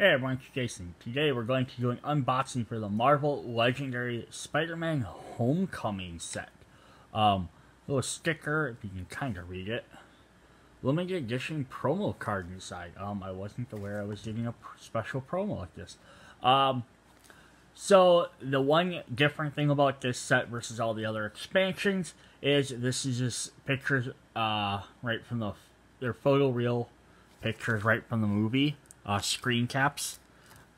Hey everyone, it's Jason. Today we're going to do an unboxing for the Marvel Legendary Spider-Man Homecoming set. Little sticker, if you can kind of read it. Limited edition promo card inside. I wasn't aware I was getting a special promo like this. So the one different thing about this set versus all the other expansions is this is just pictures, right from they're photoreal pictures right from the movie. Screen caps.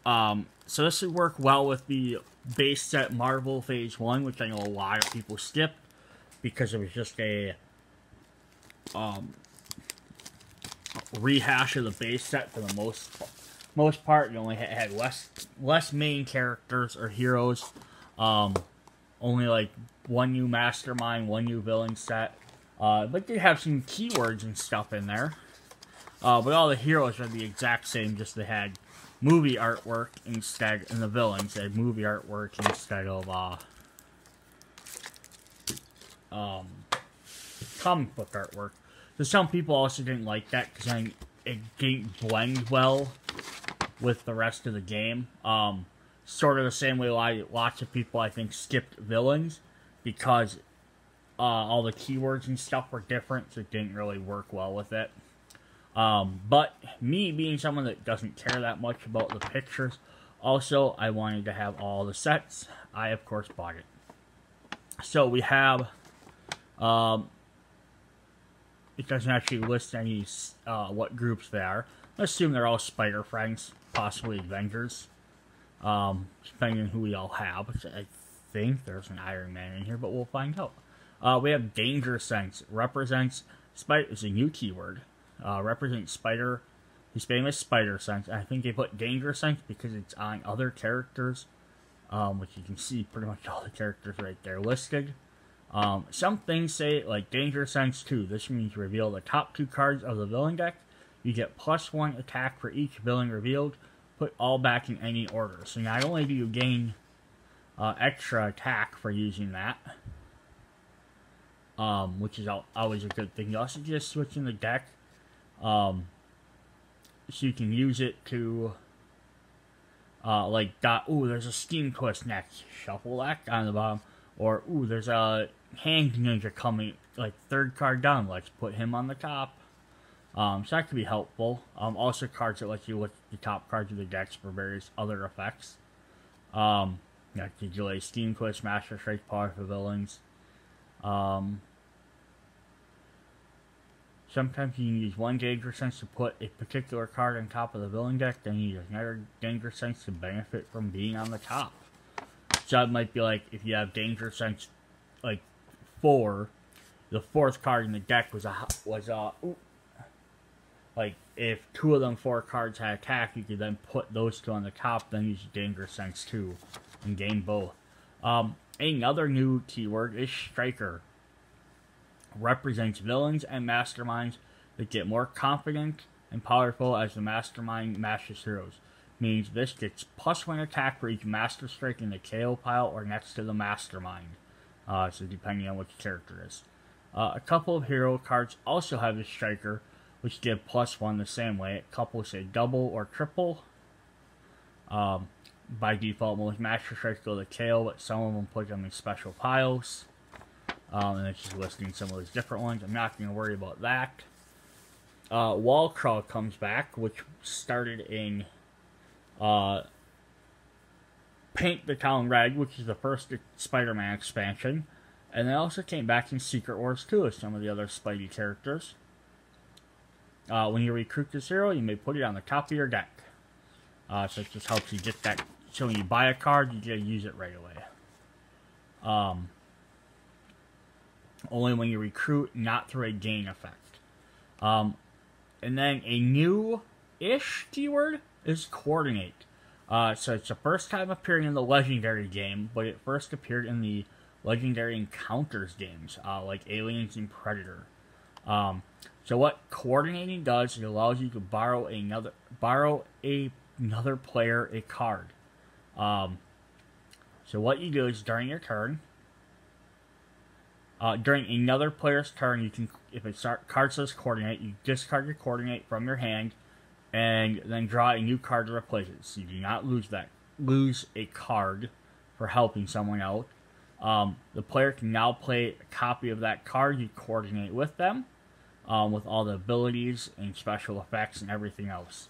So this would work well with the base set Marvel Phase 1, which I know a lot of people skipped because it was just a rehash of the base set for the most part. You only had less main characters or heroes. Only like one new mastermind, one new villain set. But they have some keywords and stuff in there. But all the heroes are the exact same, just they had movie artwork instead, and the villains had movie artwork instead of, comic book artwork. So some people also didn't like that, because it didn't blend well with the rest of the game. Sort of the same way lots of people, I think, skipped villains, because all the keywords and stuff were different, so it didn't really work well with it. But me being someone that doesn't care that much about the pictures, also I wanted to have all the sets. I of course bought it. So we have, it doesn't actually list any, what groups they are. I assume they're all Spider Friends, possibly Avengers, depending on who we all have. I think there's an Iron Man in here, but we'll find out. We have Danger Sense, represents, Spider is a new keyword. Represents Spider, his famous Spider Sense. I think they put Danger Sense because it's on other characters, which you can see pretty much all the characters right there listed. Some things say, like Danger Sense 2, this means reveal the top 2 cards of the villain deck. You get +1 attack for each villain revealed, put all back in any order. So not only do you gain extra attack for using that, which is always a good thing. You also just switch in the deck. So you can use it to, ooh, there's a Steam Twist next. Shuffle that on the bottom. Or, ooh, there's a Hand Ninja coming, like, 3rd card down. Let's put him on the top. So that could be helpful. Also cards that let you look at the top cards of the decks for various other effects. You can delay Steam Twist, Master Strike, Power for villains. Sometimes you can use one Danger Sense to put a particular card on top of the villain deck, then you use another Danger Sense to benefit from being on the top. So it might be like, if you have Danger Sense, like, 4, the 4th card in the deck was like, if 2 of them 4 cards had attack, you could then put those 2 on the top, then use Danger Sense 2, and gain both. Another new keyword is Striker. Represents villains and masterminds that get more confident and powerful as the mastermind matches heroes. Means this gets +1 attack for each Master Strike in the KO pile or next to the mastermind. So depending on which character is. A couple of hero cards also have the Striker, which give +1 the same way. A couple say double or triple. By default, most Master Strikes go to KO, but some of them put them in special piles. And it's just listing some of those different ones. I'm not going to worry about that. Wall Crawl comes back, which started in Paint the Town Red, which is the first Spider-Man expansion. And they also came back in Secret Wars 2 as some of the other Spidey characters. When you recruit this hero, you may put it on the top of your deck. So it just helps you get that. So when you buy a card, you get to use it right away. Only when you recruit, not through a gain effect. And then a new-ish keyword is Coordinate. So it's the first time appearing in the Legendary game, but it first appeared in the Legendary Encounters games, like Aliens and Predator. So what coordinating does, it allows you to borrow another player a card. So what you do is during your turn, during another player's turn, you can, if a card says Coordinate, you discard your Coordinate from your hand, and then draw a new card to replace it. So you do not lose a card for helping someone out. The player can now play a copy of that card you coordinate with them, with all the abilities and special effects and everything else.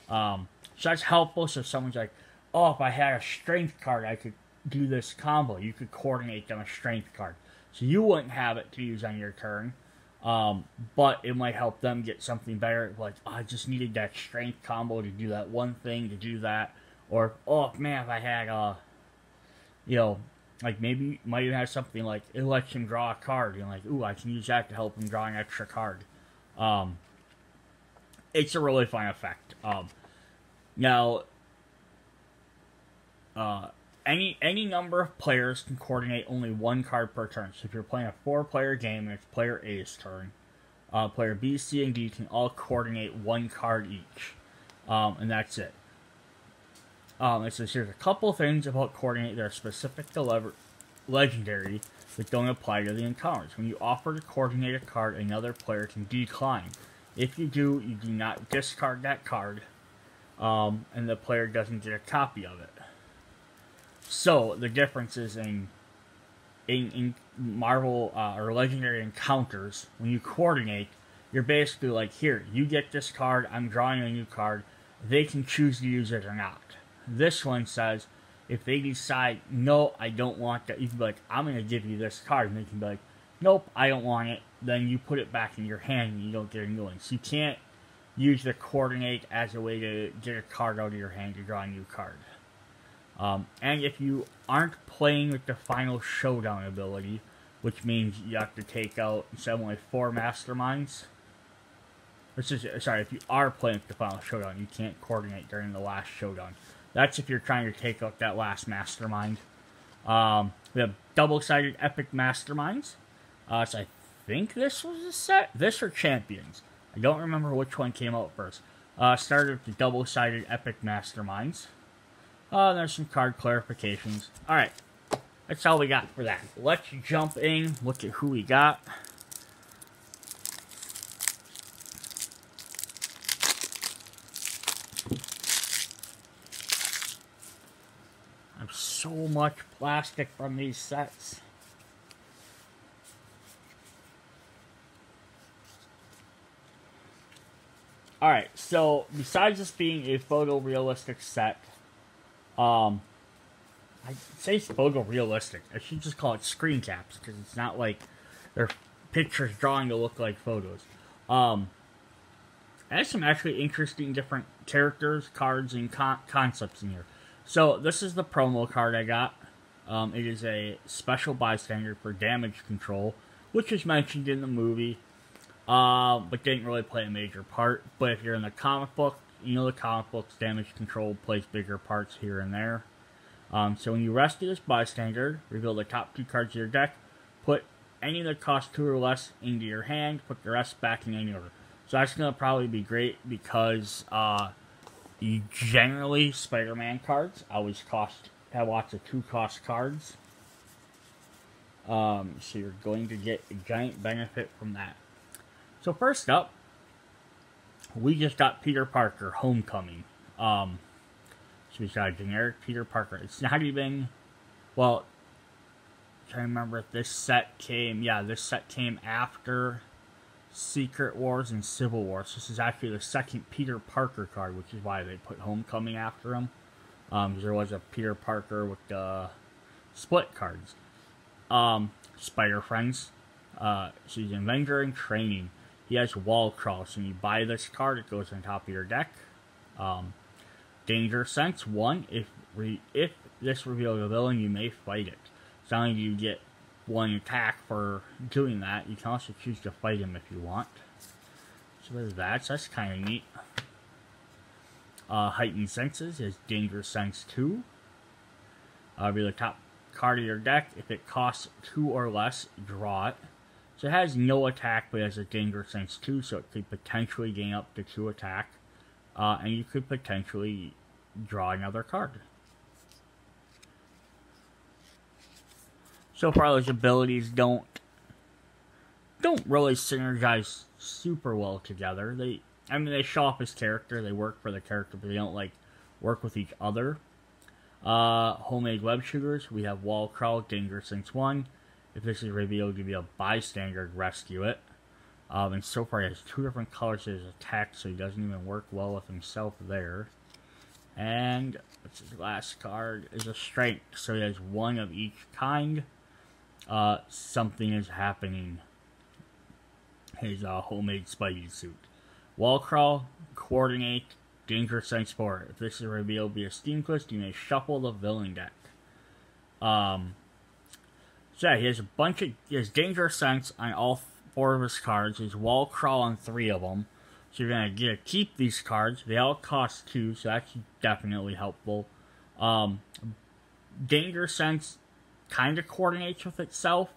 So that's helpful. So if someone's like, oh, if I had a strength card, I could do this combo. You could coordinate them a strength card. So you wouldn't have it to use on your turn. But it might help them get something better. Like, oh, I just needed that strength combo to do that one thing, to do that. Or, oh, man, if I had, like maybe you might even have something like, it lets him draw a card. You're like, ooh, I can use that to help him draw an extra card. It's a really fun effect. Now, any number of players can coordinate only one card per turn. So if you're playing a 4-player game and it's player A's turn, player B, C, and D can all coordinate one card each. And that's it. It says here's a couple things about coordinate that are specific to legendary that don't apply to the encounters. When you offer to coordinate a card, another player can decline. If you do, you do not discard that card, and the player doesn't get a copy of it. So the difference is in Marvel or Legendary encounters, when you coordinate, you're basically like, here, you get this card, I'm drawing a new card. They can choose to use it or not. This one says, if they decide, no, I don't want that, you can be like, I'm going to give you this card. And they can be like, nope, I don't want it. Then you put it back in your hand and you don't get a new one. So you can't use the coordinate as a way to get a card out of your hand to draw a new card. And if you aren't playing with the final showdown ability, which means you have to take out, instead of only 4 masterminds, if you are playing with the final showdown, you can't coordinate during the last showdown. That's if you're trying to take out that last mastermind. We have double-sided epic masterminds. So I think this was a set. This or champions. I don't remember which one came out first. Started with the double-sided epic masterminds. There's some card clarifications. Alright, that's all we got for that. Let's jump in, look at who we got. There's so much plastic from these sets. Alright, so besides this being a photorealistic set, I say photorealistic. I should just call it screen caps, because it's not like they're pictures drawing to look like photos. It has some actually interesting different characters, cards, and concepts in here. So, this is the promo card I got. It is a special bystander for damage control, which is mentioned in the movie, but didn't really play a major part. But if you're in the comic book, you know the comic book's damage control plays bigger parts here and there. So when you rescue this bystander, reveal the top 2 cards of your deck, put any that cost 2 or less into your hand, put the rest back in any order. So that's going to probably be great because generally SpiderMan cards always have lots of 2-cost cards. So you're going to get a giant benefit from that. So first up, we just got Peter Parker Homecoming. So we got a generic Peter Parker. It's not even, well, I'm trying to remember if this set came, this set came after Secret Wars and Civil War. So this is actually the second Peter Parker card, which is why they put Homecoming after him. Because there was a Peter Parker with the split cards. Spider Friends. She's an Avenger in training. He has Wall Crawl, so when you buy this card, it goes on top of your deck. Danger Sense 1, if this reveals a villain, you may fight it. So not only do you get 1 attack for doing that, you can also choose to fight him if you want. So there's that, so that's kind of neat. Heightened Senses is Danger Sense 2. Reveal the top card of your deck. If it costs 2 or less, draw it. So it has no attack, but it has a Danger Sense 2, so it could potentially gain up to 2 attack. And you could potentially draw another card. So far, those abilities don't really synergize super well together. I mean, they show off his character, they work for the character, but they don't, like, work with each other. Homemade web shooters, we have Wall Crawl, Danger Sense 1. If this is revealed to be a bystander, rescue it. And so far he has 2 different colors to his attack, so he doesn't even work well with himself there. And what's his last card is a strength, so he has 1 of each kind. Something is happening. His homemade Spidey suit. Wall Crawl, Coordinate, Danger Sense 4. If this is revealed via Steam Quest, you may shuffle the villain deck. So yeah, he has a bunch of... He has Danger Sense on all 4 of his cards. His Wall Crawl on 3 of them. So you're going to get to keep these cards. They all cost 2, so that's definitely helpful. Danger Sense kind of coordinates with itself.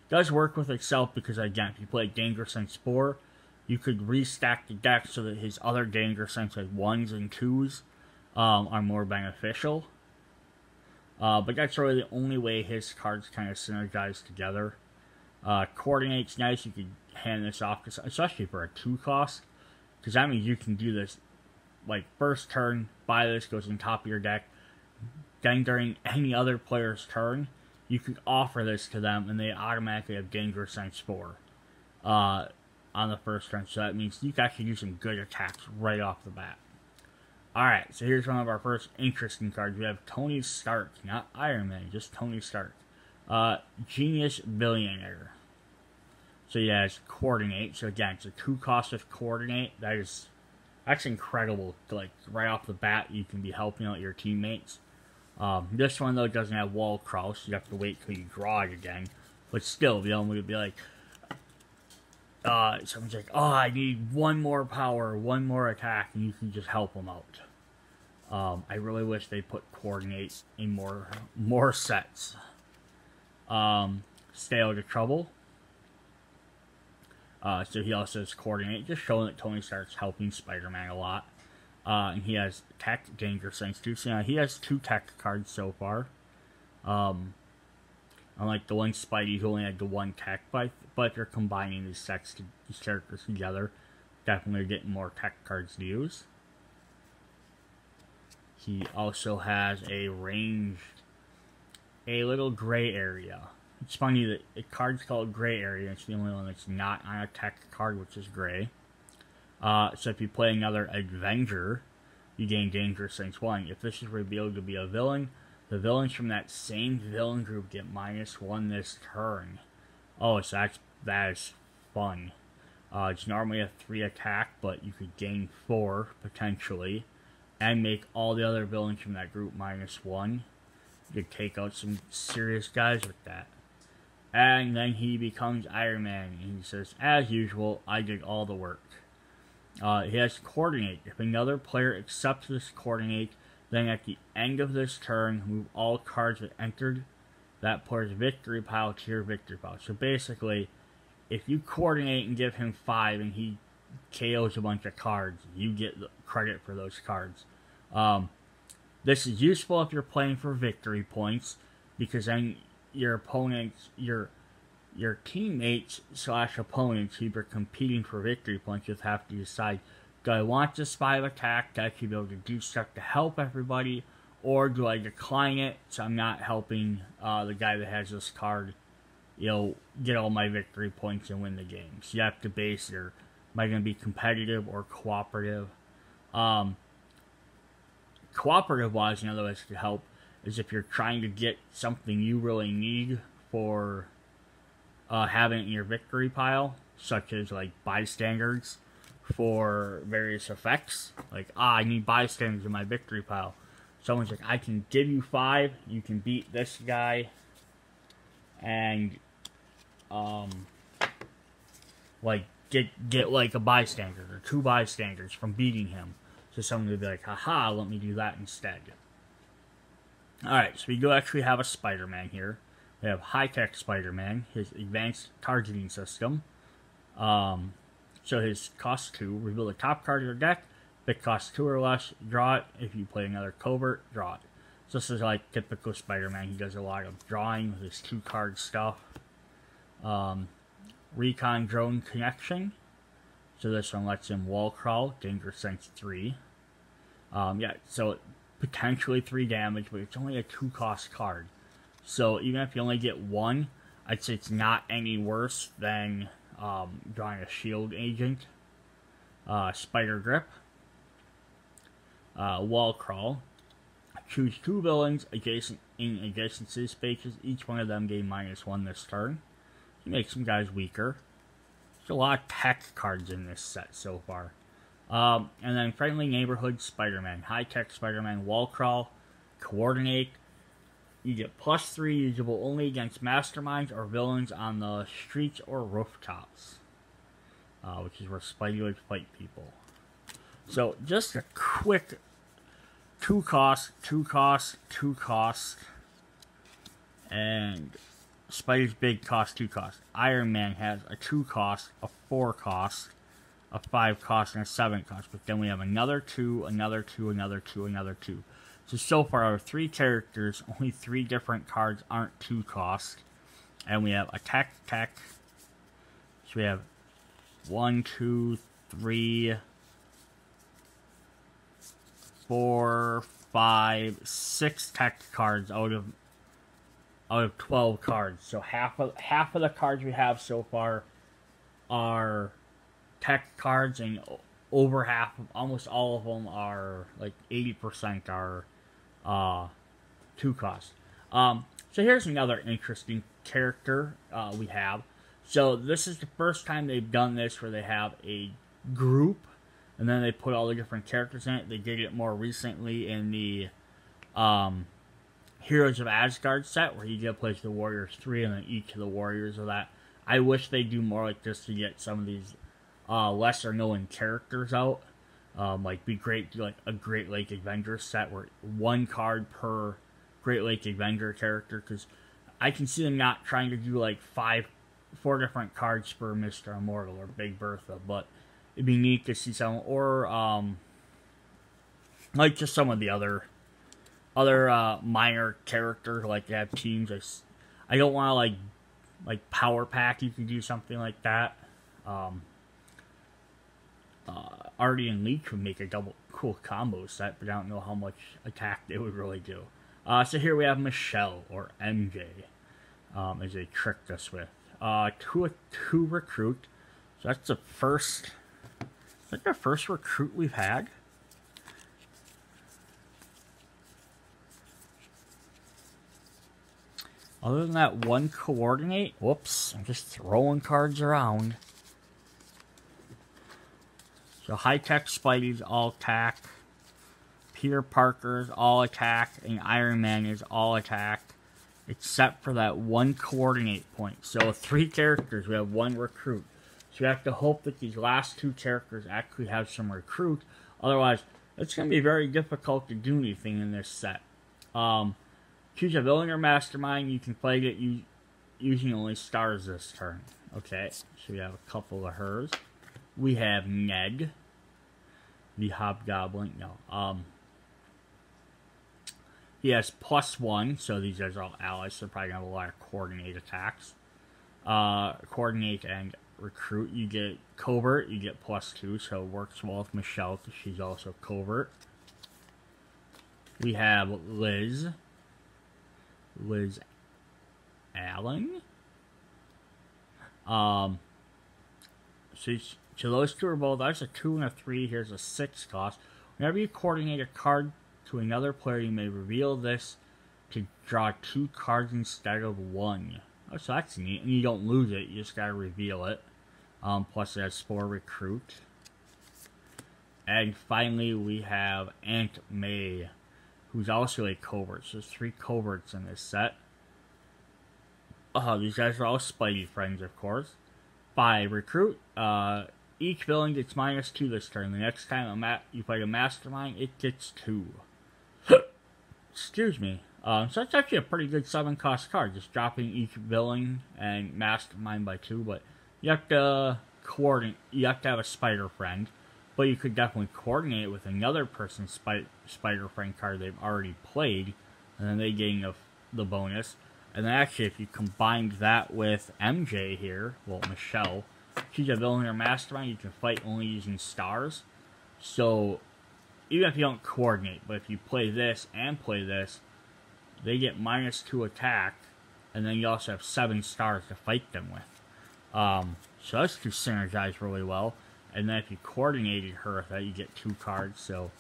Does work with itself because, again, if you play Danger Sense 4, you could restack the deck so that his other Danger Sense, like 1s and 2s, are more beneficial. But that's really the only way his cards kind of synergize together. Coordinate's nice. You could hand this off, especially for a 2 cost. Because that means you can do this, like, first turn, buy this, goes on top of your deck. Then during any other player's turn, you could offer this to them, and they automatically have Danger Sense 4 on the first turn. So that means you can actually do some good attacks right off the bat. Alright, so here's one of our first interesting cards. We have Tony Stark, not Iron Man, just Tony Stark. Genius Billionaire. So yeah, it's Coordinate. So again, it's a 2 cost of Coordinate. That's incredible. Like, right off the bat, you can be helping out your teammates. This one, though, doesn't have Wall Crawl, so you have to wait till you draw it again. But still, the only would be like, someone's like, oh, I need 1 more power, 1 more attack, and you can just help them out. I really wish they put Coordinate in more sets. Stay out of trouble. So he also has Coordinate, just showing that Tony Stark's helping Spider-Man a lot. And he has Tech, Danger Sense 2. So yeah, he has 2 Tech cards so far. Unlike the one Spidey who only had the 1 Tech, but if you're combining these characters together, definitely getting more Tech cards to use. He also has a little gray area. It's funny that a card's called Gray Area. It's the only one that's not on a Tech card, which is gray. So if you play another Avenger, you gain Danger Sense 1. If this is revealed to be a villain, the villains from that same villain group get -1 this turn. Oh, so that is fun. It's normally a 3 attack, but you could gain 4, potentially, and make all the other villains from that group -1. You could take out some serious guys with that. And then he becomes Iron Man, and he says, as usual, I did all the work. He has Coordinate. If another player accepts this Coordinate, then at the end of this turn, move all cards that entered that player's victory pile to your victory pile. So basically, if you Coordinate and give him 5 and he KOs a bunch of cards, you get the credit for those cards. This is useful if you're playing for victory points, because then your opponents, your teammates / opponents who are competing for victory points just have to decide, do I want this 5 attack to actually be able to do stuff to help everybody, or do I decline it so I'm not helping the guy that has this card, get all my victory points and win the game. So you have to base your, am I going to be competitive or cooperative? Cooperative-wise, another way to help is if you're trying to get something you really need for having it in your victory pile, such as like bystanders for various effects. Like, I need bystanders in my victory pile. Someone's like, I can give you 5, you can beat this guy, and like get like a bystander or 2 bystanders from beating him. So someone would be like, haha, let me do that instead. Alright, so we do actually have a Spider-Man here. We have high-tech Spider-Man, his advanced targeting system. So his cost 2, reveal the top card of your deck. If it costs 2 or less, draw it. If you play another covert, draw it. So this is like typical Spider-Man. He does a lot of drawing with his 2-card stuff. Recon Drone Connection. So this one lets him wall crawl, danger sense 3. Yeah, so potentially 3 damage, but it's only a 2-cost card. So even if you only get 1, I'd say it's not any worse than drawing a shield agent. Spider grip. Wall crawl. Choose 2 villains in adjacency spaces. Each one of them gain -1 this turn. You make some guys weaker. There's a lot of tech cards in this set so far. And then friendly neighborhood Spider-Man. High-tech Spider-Man wall crawl. Coordinate. You get +3, usable only against masterminds or villains on the streets or rooftops. Which is where Spidey would fight people. So, just a quick 2 cost, 2 cost, 2 cost. And Spidey's big cost, 2 cost. Iron Man has a 2 cost, a 4 cost, a 5 cost, and a 7 cost. But then we have another 2, another 2, another 2, another 2. So far, out of 3 characters, only 3 different cards aren't 2 cost. And we have attack, tech. So we have 1, 2, 3, 4, 5, 6 tech cards out of 12 cards. So half of the cards we have so far are tech cards, and over half, almost all of them are, like 80% are 2 cost. So here's another interesting character we have. So this is the first time they've done this where they have a group and then they put all the different characters in it. They did it more recently in the Heroes of Asgard set, where you get to play the Warriors 3 and then each of the Warriors of that. I wish they do more like this to get some of these lesser known characters out. Like, be great to do like a Great Lake Avenger set where 1 card per Great Lake Avenger character, because I can see them not trying to do like 4 different cards for Mr. Immortal or Big Bertha, but it'd be neat to see some, or like just some of the other minor characters, like they have teams. I don't want to like Power Pack. You can do something like that. Artie and Leech would make a double cool combo set, but I don't know how much attack they would really do. So here we have Michelle, or MJ, as they tricked us with. 2 recruit. So that's the first. Is that the first recruit we've had? Other than that 1 coordinate. Whoops, I'm just throwing cards around. So high-tech Spidey's all attack. Peter Parker's all attack. And Iron Man is all attack. Except for that 1 coordinate point. So 3 characters, we have 1 recruit. So we have to hope that these last 2 characters actually have some recruit. Otherwise, it's going to be very difficult to do anything in this set. Choose a villain or mastermind. You can fight it using only stars this turn. Okay, so we have a couple of hers. We have Ned, the Hobgoblin. No, he has +1, so these guys are all allies, so they're probably going to have a lot of coordinate attacks. Coordinate and recruit, you get covert, you get +2, so it works well with Michelle, because she's also covert. We have Liz Allen. So those 2 are both, that's a 2 and a 3, here's a 6 cost. Whenever you coordinate a card to another player, you may reveal this to draw 2 cards instead of 1. Oh, so that's neat, and you don't lose it, you just gotta reveal it. Plus it has 4 recruit. And finally we have Aunt May, who's also a covert. So there's 3 coverts in this set. These guys are all Spidey friends, of course. 5 recruit. Each villain gets -2 this turn. The next time you fight a mastermind, it gets 2. Excuse me. So that's actually a pretty good 7-cost card, just dropping each villain and mastermind by 2. But you have to coordinate. You have to have a spider friend, but you could definitely coordinate it with another person's spider friend card they've already played, and then they gain the bonus. And then actually, if you combined that with MJ here, well, Michelle, Choose a villain or mastermind. You can fight only using stars. So, even if you don't coordinate, but if you play this and play this, they get -2 attack, and then you also have 7 stars to fight them with. So those two synergize really well. And then if you coordinated her with that, you get 2 cards. So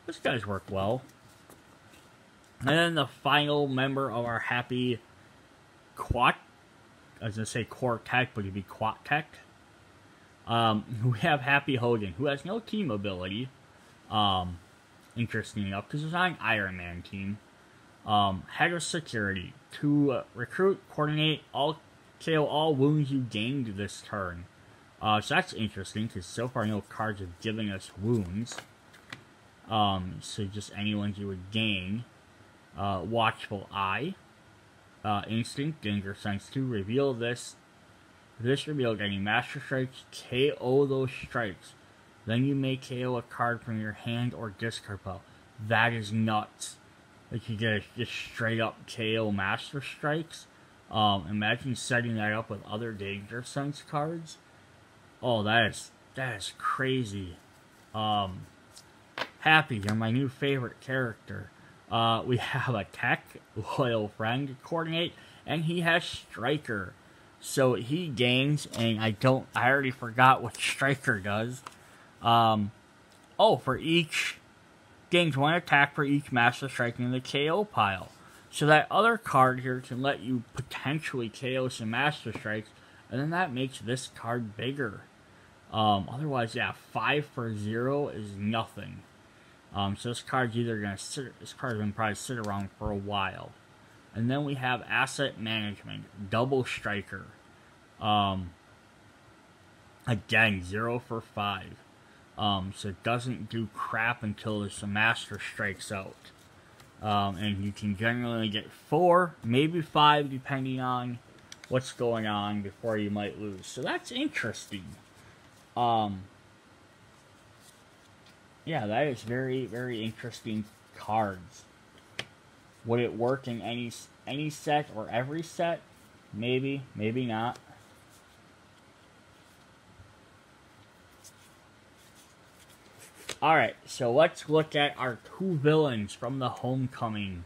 those guys work well. And then the final member of our happy I was going to say quartet, but it'd be quartet. We have Happy Hogan, who has no team ability. Interesting enough, because it's on an Iron Man team. Head of Security. To recruit, coordinate, KO all wounds you gained this turn. So that's interesting, because so far no cards have given us wounds. So just any ones you would gain. Watchful Eye. Instinct, Danger Sense 2. Reveal this. If this revealed any Master Strikes, KO those strikes. Then you may KO a card from your hand or discard pile. That is nuts. Like you get just straight up KO Master Strikes. Imagine setting that up with other Danger Sense cards. Oh, that is crazy. Happy, you're my new favorite character. We have Attack, Loyal Friend, Coordinate, and he has Striker. So he gains, and I already forgot what Striker does. For each, gains 1 attack for each Master Strike in the KO pile. So that other card here can let you potentially KO some Master Strikes, and then that makes this card bigger. Otherwise, yeah, 5 for 0 is nothing. So this card's either gonna this card's gonna probably sit around for a while. And then we have Asset Management, Double Striker. Again, 0 for 5. So it doesn't do crap until the Master strikes out. And you can generally get 4, maybe 5, depending on what's going on before you might lose. So that's interesting. Yeah, that is very, very interesting cards. Would it work in any set or every set? Maybe, maybe not. Alright, so let's look at our 2 villains from the Homecoming.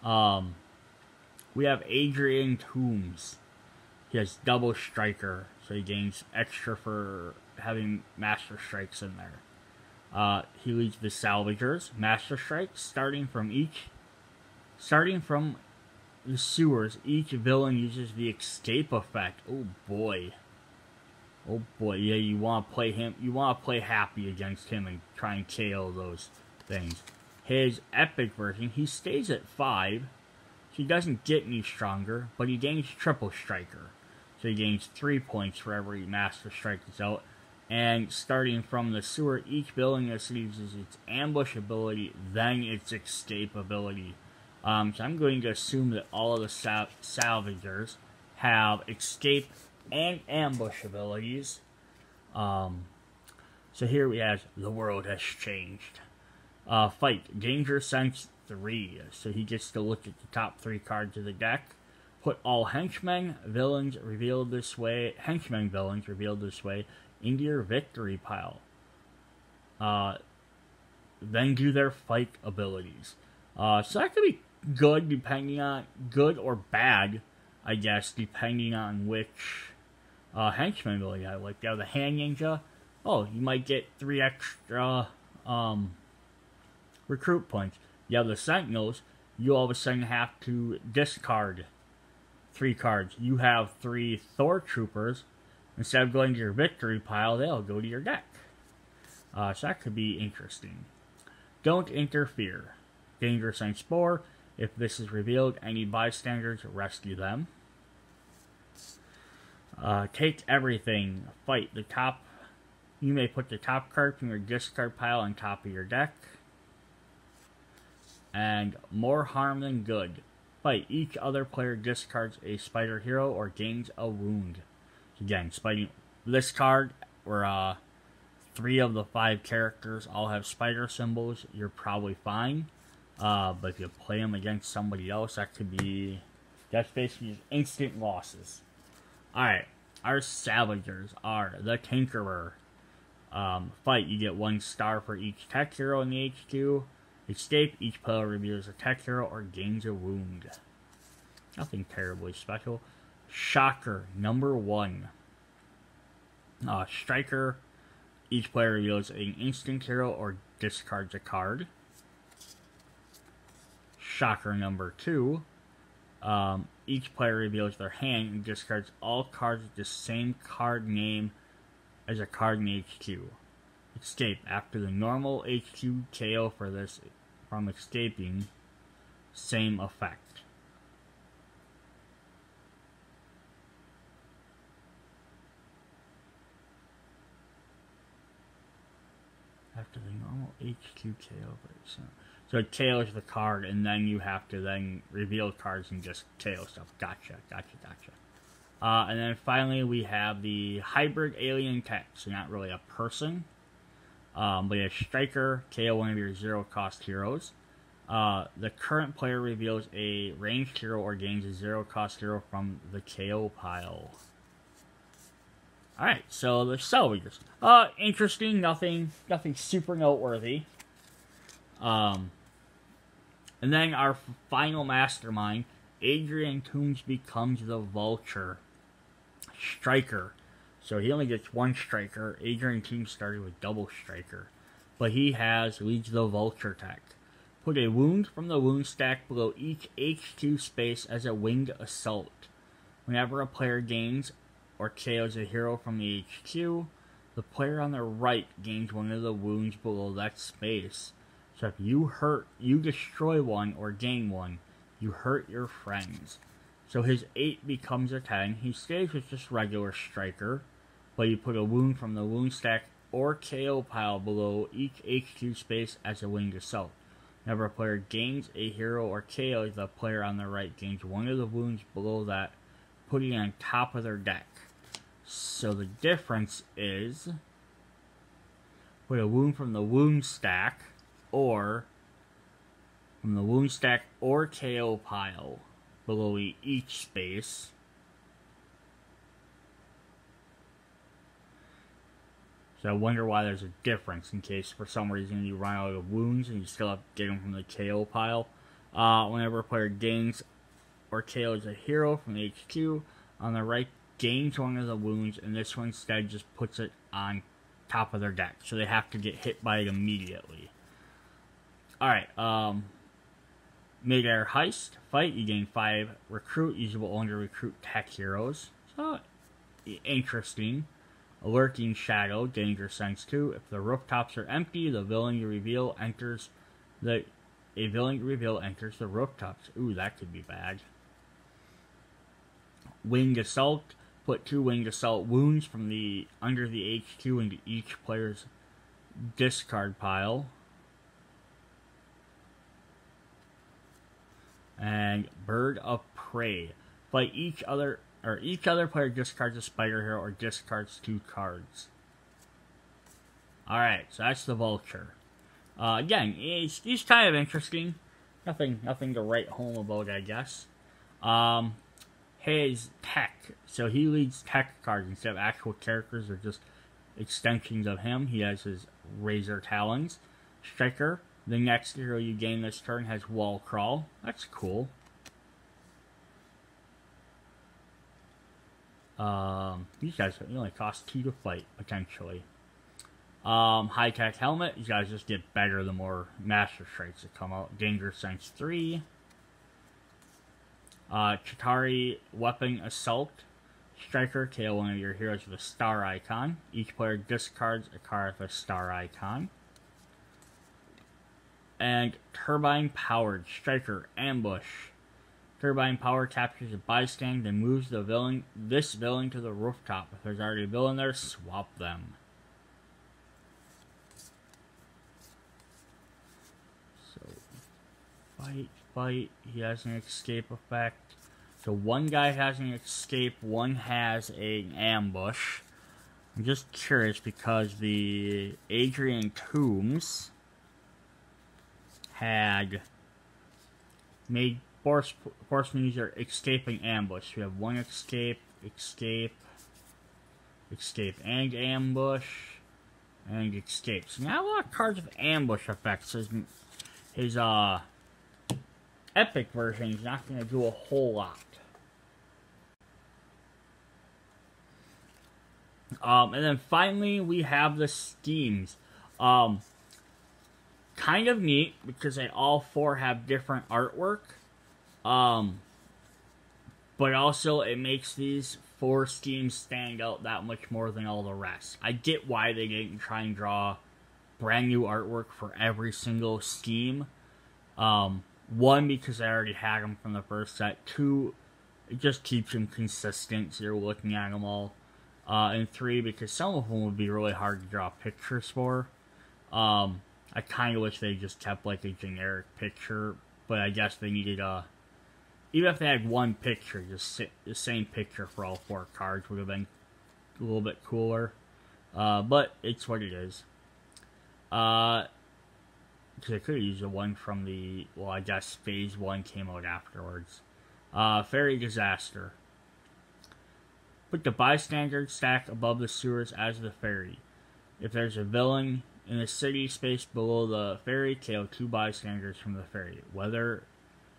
We have Adrian Toombs. He has Double Striker, so he gains extra for having Master Strikes in there. He leads the Salvagers. Master Strikes, starting from the sewers, each villain uses the escape effect. Oh boy. Oh boy, yeah, you want to play him, you want to play Happy against him and try and KO those things. His epic version, he stays at 5, so he doesn't get any stronger, but he gains Triple Striker. So he gains 3 points for every Master Strike that's out. And starting from the sewer, each villain uses its ambush ability, then its escape ability. So I'm going to assume that all of the Salvagers have escape and ambush abilities. So here we have The World Has Changed. Fight, Danger Sense 3. So he gets to look at the top 3 cards of the deck. Put all villains revealed this way into your victory pile. Then do their fight abilities. So that could be good, good or bad, I guess, depending on which henchman ability I like. You have the Hand Ninja. Oh, you might get 3 extra recruit points. You have the Sentinels. You all of a sudden have to discard 3 cards. You have 3 Thor Troopers. Instead of going to your victory pile, they'll go to your deck. So that could be interesting. Don't interfere. Danger Sense 4. If this is revealed, any bystanders, rescue them. Take everything. Fight. You may put the top card from your discard pile on top of your deck. And more harm than good. Fight. Each other player discards a spider hero or gains a wound. Again, this card, where 3 of the 5 characters all have spider symbols, you're probably fine. But if you play them against somebody else, that's basically just instant losses. Alright, Our Salvagers are the Tinkerer. Fight, you get 1 star for each tech hero in the HQ. Escape, each player reveals a tech hero or gains a wound. Nothing terribly special. Shocker, number 1. Striker, each player reveals an instant hero or discards a card. Shocker, number 2. Each player reveals their hand and discards all cards with the same card name as a card in HQ. Escape, after the normal HQ KO for this from escaping, same effect. After the normal HQ KO, so it KOs the card, and then you have to then reveal cards and just KO stuff. Gotcha. And then finally we have the hybrid alien tech. So not really a person, but a striker, KO one of your 0-cost heroes. The current player reveals a ranged hero or gains a 0-cost hero from the KO pile. Alright, so the Salvagers. Interesting, nothing super noteworthy. And then our final mastermind, Adrian Toombs, becomes the Vulture. Striker. So he only gets 1 striker. Adrian Toombs started with double striker. But he leads the Vulture tech. Put a wound from the wound stack below each HQ space as a winged assault. Whenever a player gains or KOs a hero from the HQ, the player on the right gains 1 of the wounds below that space. So if you destroy 1 or gain 1, you hurt your friends. So his 8 becomes a 10. He stays with just regular striker, but you put a wound from the wound stack or KO pile below each HQ space as a winged assault. Whenever a player gains a hero or KOs, the player on the right gains 1 of the wounds below that, putting it on top of their deck. So the difference is, put a wound from the wound stack, or from the wound stack or KO pile below each space. So I wonder why there's a difference, in case for some reason you run out of wounds and you still have to get them from the KO pile. Whenever a player gains or KOs a hero from the HQ, on the right gains 1 of the wounds, and this one instead just puts it on top of their deck. So they have to get hit by it immediately. Alright, Mid-Air Heist. Fight, you gain 5 recruit, usable only to recruit tech heroes. So, interesting. A Lurking Shadow, Danger Sense 2. If the rooftops are empty, the villain you reveal enters the rooftops. Ooh, that could be bad. Winged Assault. Put 2 Winged Assault wounds from under the HQ into each player's discard pile. And Bird of Prey. Fight each other player discards a spider hero or discards 2 cards. Alright, so that's the Vulture. Again, he's kind of interesting. Nothing to write home about, I guess. His tech. So he leads tech cards instead of actual characters, or just extensions of him. He has his Razor Talons. Striker. The next hero you gain this turn has Wall Crawl. That's cool. These guys only cost 2 to fight, potentially. High Tech Helmet. These guys just get better the more Master Strikes that come out. Danger Sense 3. Chitauri Weapon Assault. Striker, KO 1 of your heroes with a star icon. Each player discards a card with a star icon. And Turbine Powered Striker Ambush. Turbine Power captures a bystander and moves this villain to the rooftop. If there's already a villain there, swap them. So, fight. He has an escape effect. So one guy has an escape, one has an ambush. I'm just curious because the Adrian Toombs had made force user escaping ambush. We have 1 escape, escape and ambush, and escape. So not a lot of cards with ambush effects. His epic version is not going to do a whole lot. And then finally we have the schemes. Kind of neat because they all four have different artwork. But also it makes these 4 schemes stand out that much more than all the rest. I get why they didn't try and draw brand new artwork for every single scheme. 1, because I already had them from the first set. 2, it just keeps them consistent so you're looking at them all. And 3, because some of them would be really hard to draw pictures for. I kind of wish they just kept like a generic picture, but I guess they needed even if they had 1 picture, just the same picture for all 4 cards would have been a little bit cooler. But it's what it is. Because I could have used the one from the, well, I guess Phase 1 came out afterwards. Fairy Disaster. Put the bystander stack above the sewers as the fairy. If there's a villain in the city space below the fairy, KO 2 bystanders from the fairy. Whether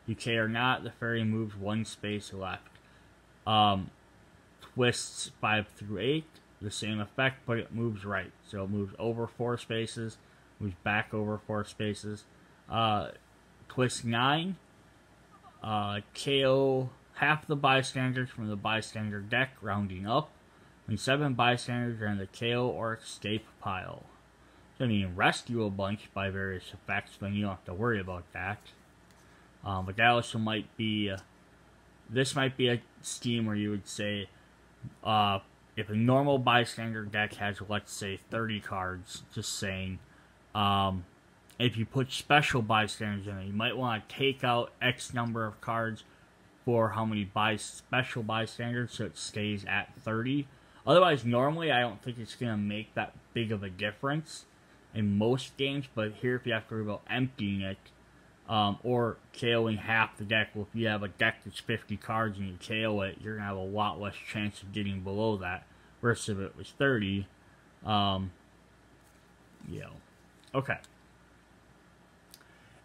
you KO or not, the fairy moves 1 space left. Twists 5 through 8, the same effect, but it moves right. So it moves over 4 spaces, moves back over 4 spaces. Twist 9, KO half the bystanders from the bystander deck, rounding up. When 7 bystanders are in the KO or escape pile. So you can rescue a bunch by various effects, then you don't have to worry about that. But that also might be, this might be a scheme where you would say, if a normal bystander deck has, let's say, 30 cards, just saying, if you put special bystanders in it, you might want to take out X number of cards for how many special bystanders, so it stays at 30. Otherwise, normally, I don't think it's going to make that big of a difference in most games, but here, if you have to worry about emptying it, or KOing half the deck, well, if you have a deck that's 50 cards and you KO it, you're going to have a lot less chance of getting below that, versus if it was 30, Okay.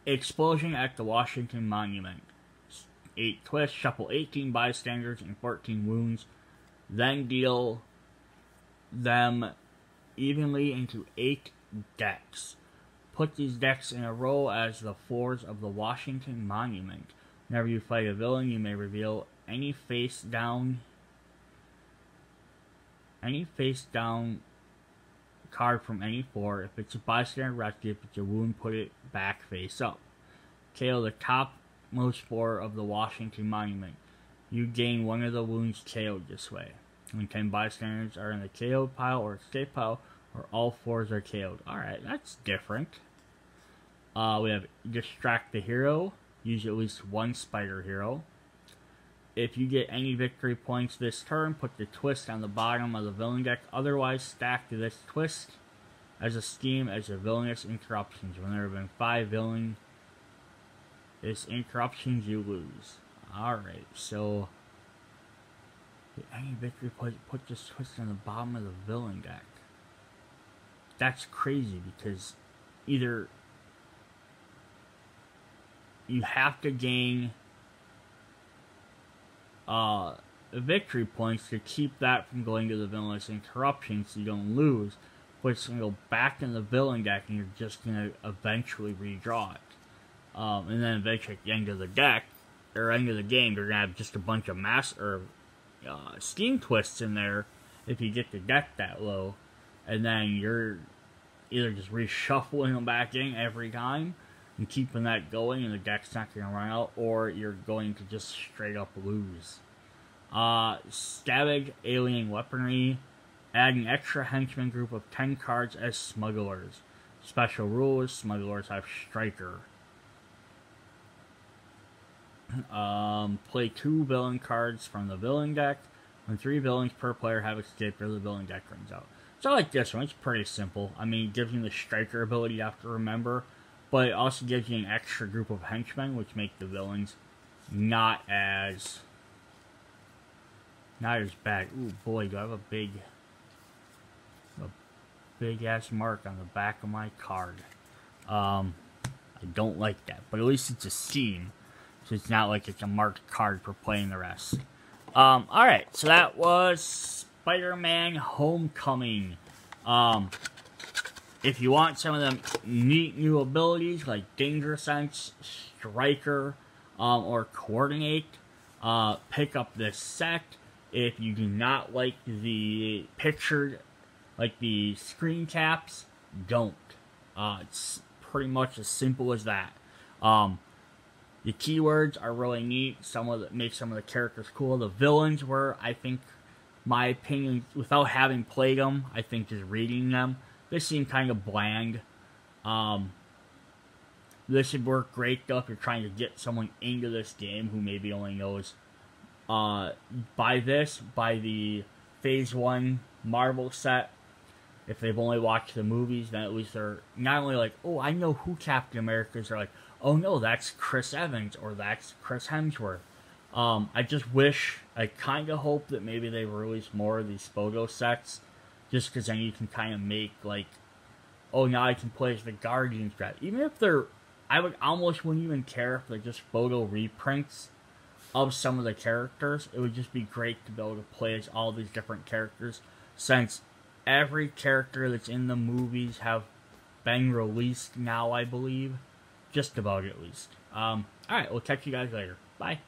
Explosion at the Washington Monument. 8 twists, shuffle 18 bystanders and 14 wounds, then deal them evenly into 8 decks. Put these decks in a row as the floors of the Washington Monument. Whenever you fight a villain, you may reveal any face down card from any floor. If it's a bystander rescue, if it's a wound, put it back face up. KO the topmost floor of the Washington Monument. You gain 1 of the wounds KO'd this way. When 10 bystanders are in the KO pile or escape pile, or all floors are KO'd. Alright, that's different. We have Distract the Hero. Use at least 1 spider hero. If you get any victory points this turn, put the twist on the bottom of the villain deck. Otherwise, stack this twist as a scheme as a villainous interruptions. When there have been 5 villainous interruptions, you lose. Alright, so get any victory points, put this twist on the bottom of the villain deck. That's crazy because either you have to gain victory points to keep that from going to the villainous interruption so you don't lose, but it's going to go back in the villain deck and you're just going to eventually redraw it. And then eventually at the end of the deck, or end of the game, you're going to have just a bunch of scheme twists in there if you get the deck that low. And then you're either just reshuffling them back in every time and keeping that going and the deck's not going to run out, or you're going to just straight up lose. Scavenge Alien Weaponry. Add an extra henchman group of 10 cards as smugglers. Special rules, smugglers have Striker. Play 2 villain cards from the villain deck. When 3 villains per player have escaped or the villain deck runs out. So I like this one, it's pretty simple. I mean, it gives you the Striker ability you have to remember, but it also gives you an extra group of henchmen, which make the villains not as bad. Ooh, boy, do I have a big big ass mark on the back of my card. I don't like that, but at least it's a scene, so it's not like it's a marked card for playing the rest. Alright, so that was Spider-Man Homecoming. If you want some of them neat new abilities like Danger Sense, Striker, or Coordinate, pick up this set. If you do not like the pictured, like the screen caps, don't. It's pretty much as simple as that. The keywords are really neat. Make some of the characters cool. The villains were, I think, my opinion, without having played them, I think just reading them, they seem kind of bland. This would work great though if you're trying to get someone into this game who maybe only knows by the Phase 1 Marvel set. If they've only watched the movies, then at least they're not only like, oh, I know who Captain America is, they're like, oh no, that's Chris Evans, or that's Chris Hemsworth. I just wish, I kind of hope that maybe they release more of these photo sets, just because then you can kind of make, like, oh, now I can play as the Guardians strat. Even if they're, I would almost wouldn't even care if they're just photo reprints of some of the characters. It would just be great to be able to play as all these different characters, since every character that's in the movies have been released now, I believe. Just about, at least. Alright, we'll catch you guys later. Bye.